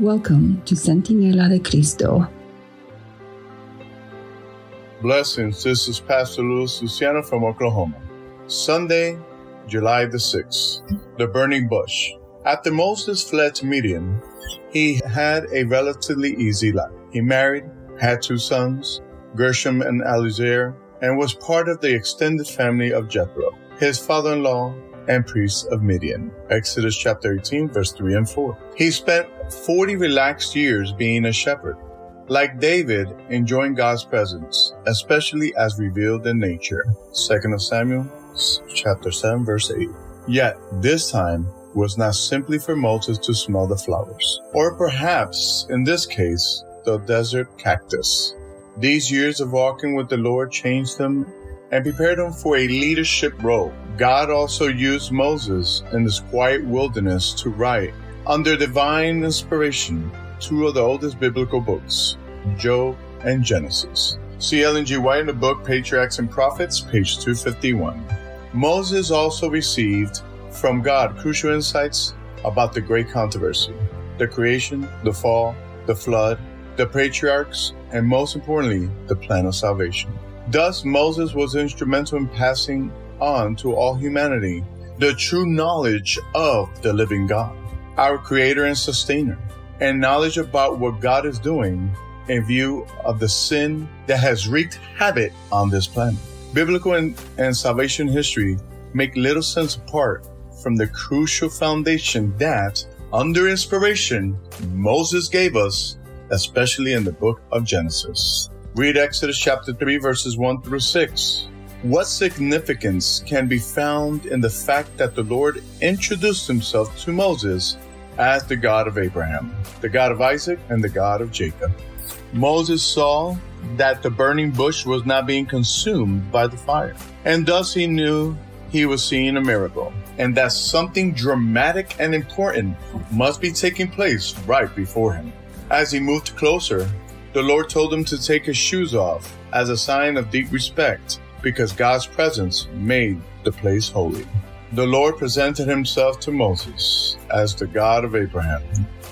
Welcome to Centinela de Cristo. Blessings, this is Pastor Luis Luciano from Oklahoma. Sunday, July the 6th, the burning bush. After Moses fled to Midian, he had a relatively easy life. He married, had 2 sons, Gershom and Eleazar, and was part of the extended family of Jethro, his father-in-law and priest of Midian. Exodus chapter 18, verse 3 and 4. He spent 40 relaxed years being a shepherd, like David, enjoying God's presence, especially as revealed in nature. 2 Samuel chapter 7, verse 8. Yet this time was not simply for Moses to smell the flowers, or perhaps, in this case, the desert cactus. These years of walking with the Lord changed him and prepared him for a leadership role. God also used Moses in this quiet wilderness to write, under divine inspiration, 2 of the oldest biblical books, Job and Genesis. See Ellen G. White in the book Patriarchs and Prophets, page 251. Moses also received from God crucial insights about the great controversy, the creation, the fall, the flood, the patriarchs, and most importantly, the plan of salvation. Thus, Moses was instrumental in passing on to all humanity the true knowledge of the living God, our Creator and Sustainer, and knowledge about what God is doing in view of the sin that has wreaked havoc on this planet. Biblical and salvation history make little sense apart from the crucial foundation that, under inspiration, Moses gave us, especially in the book of Genesis. Read Exodus chapter 3, verses 1 through 6. What significance can be found in the fact that the Lord introduced himself to Moses as the God of Abraham, the God of Isaac, and the God of Jacob? Moses saw that the burning bush was not being consumed by the fire, and thus he knew he was seeing a miracle, and that something dramatic and important must be taking place right before him. As he moved closer, the Lord told him to take his shoes off as a sign of deep respect, because God's presence made the place holy. The Lord presented himself to Moses as the God of Abraham,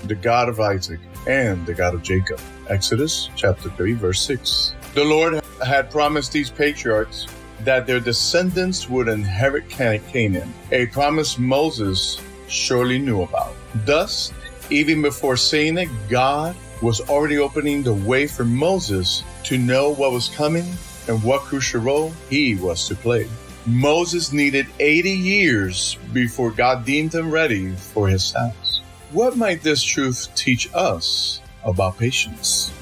the God of Isaac, and the God of Jacob. Exodus chapter 3, verse 6. The Lord had promised these patriarchs that their descendants would inherit Canaan, a promise Moses surely knew about. Thus, even before saying it, God was already opening the way for Moses to know what was coming and what crucial role he was to play. Moses needed 80 years before God deemed him ready for his task. What might this truth teach us about patience?